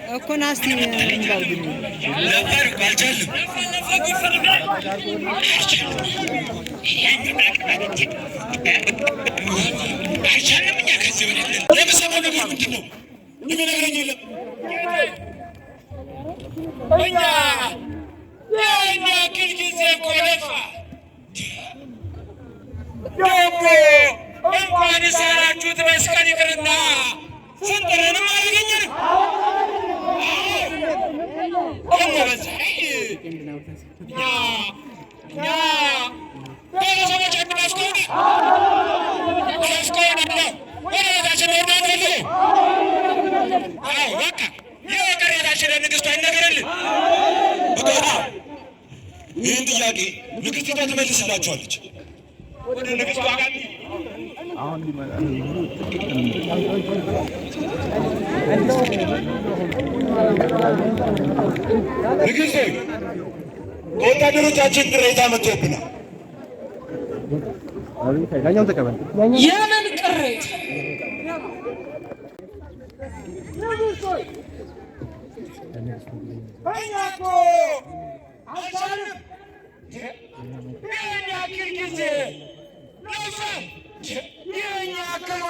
እኮ ናስቲ እንዳልኩኝ ነበር ባልቻልም አይቻልም። እኛ ከዚህ በላይ ለምሰማው ነገር ምንድን ነው? የሚነግረኝ የለም። እኛ የእኛ ክል ጊዜ እኮ ለፋ ደግሞ እንኳን የሰራችሁት መስቀል ይቅርና ስንጥርንም አላገኘንም። ቤተሰቦቻችን አስከሆነ ወደ ቤታችን ሄዳንል። በቃ የቅሬታችን ንግሥቷ ይነገርልን። ይህን ጥያቄ ንግሥቷ ትመልስላችኋለች። ወደ ንግሥቷ ጋር ንግሥት ከወታደሮቻችን ቅሬታ መጥቶብናል። የምን ቅሬታ? እኛ እኮ አልቻልንም። ይህን ያክል ጊዜ ይህን ያክል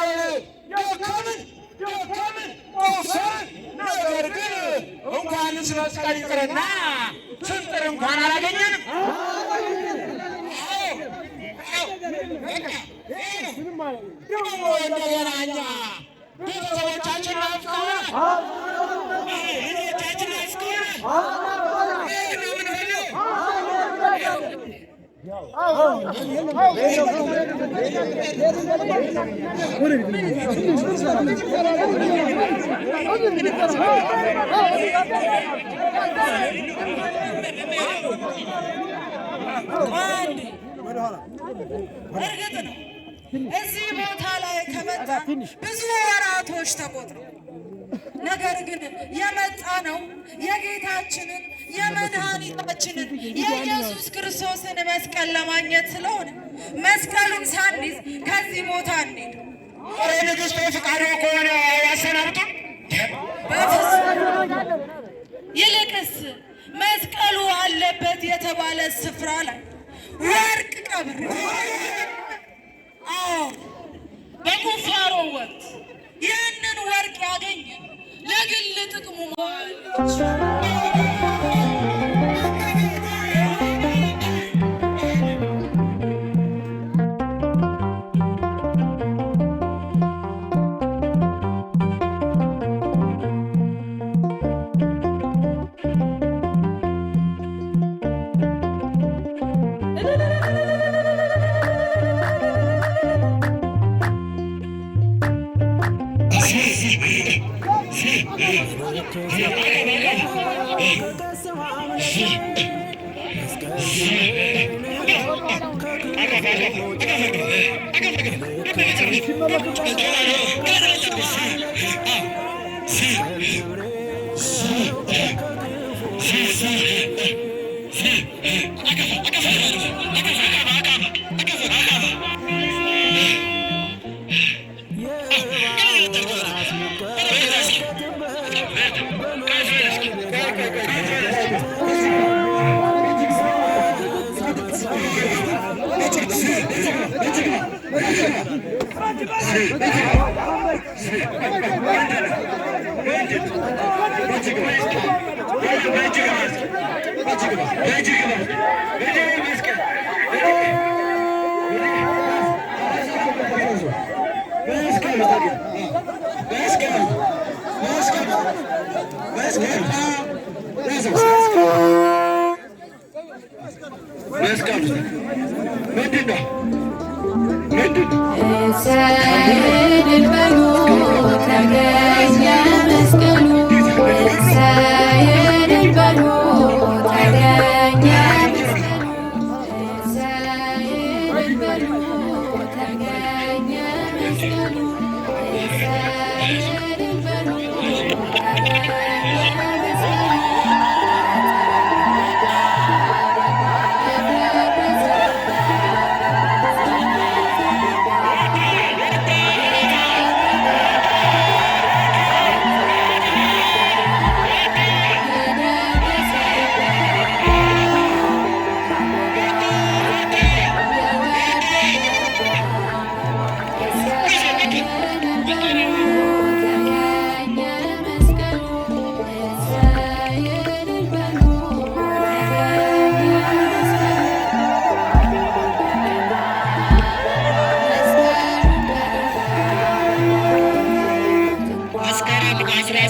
ደከምን ቆሰርን። ነገር ግን እንኳንስ መስቀል ይቅርና ስንጥር እንኳን አላገኘንም። ደግሞ እንደገና እኛ ቤተሰቦቻችን ናፍቀውናል፣ ልጆቻችን ናፍቀውናል። እርግጥ ነው እዚህ ቦታ ላይ ከመጣ ብዙ ወራቶች ተቆጥረው፣ ነገር ግን የመጣ ነው የጌታችንን የመድኃኒታችንን የኢየሱስ ክርስቶስን መስቀል ለማግኘት ስለሆነ መስቀሉን ሳንይዝ ከዚህ ቦታ እንሂድ። ንግሥቶ ፍቃዶ ከሆነ ያሰናብጡ። ይልቅስ መስቀሉ አለበት የተባለ ስፍራ ላይ ወርቅ ቀብር፣ በቁፋሮ ወቅት ይህንን ወርቅ ያገኘ ለግል ጥቅሙ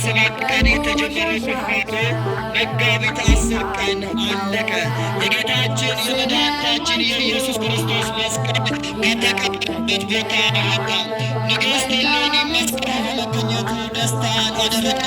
27 ቀን የተጀመረ ትምህርቱ መጋቢት 10 ቀን አለቀ። የጌታችን የመድኃኒታችን የኢየሱስ ክርስቶስ መስቀል ከተቀበረበት ቦታ ወጣ። ንግሥት እሌኒ መስቀል በመገኘቱ ደስታን አደረገች።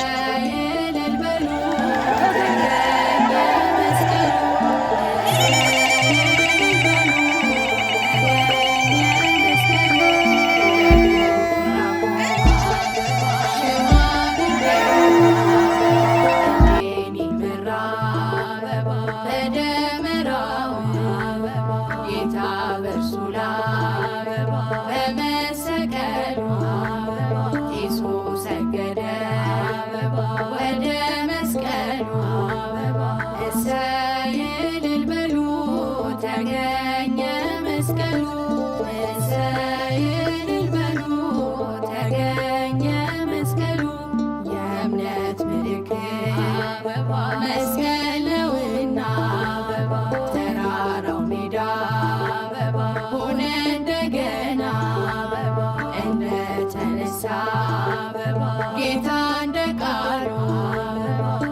ጌታ እንደ ቃሉ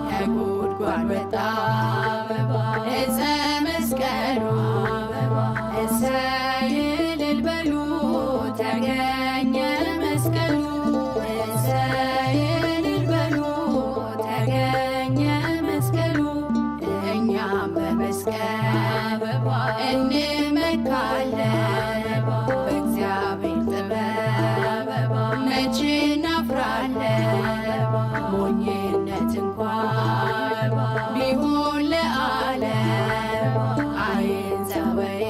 ከጉድጓድ ወጣ ዕፀ መስቀሉ እሰይ እልል በሉ ተገኘ መስቀሉ እሰይ እልል በሉ ተገኘ መስቀሉ እኛም በመስቀል እንመካለን በእግዚአብሔር ጥበብ መቼ እናፍራለን ሞኝነት እንኳን ቢሆን ለዓለም አይንዘወይ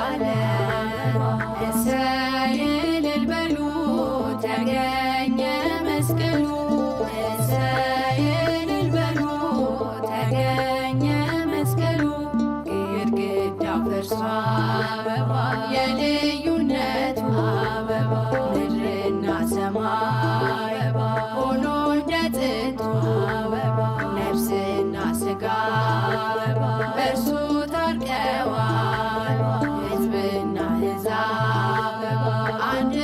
ለዘለዓለም እሰይ እልል በሉ ተገኘ መስቀሉ እሰይ እልል በሉ ተገኘ መስቀሉ ግድግዳው ፈርሷል የልዩነቱ ምድርና ሰማይ ሆኖ እንደ ጥንቱ ነፍስና ሥጋ በእርሱ ታርቀዋል ሕዝብና ሕዛብ አንድ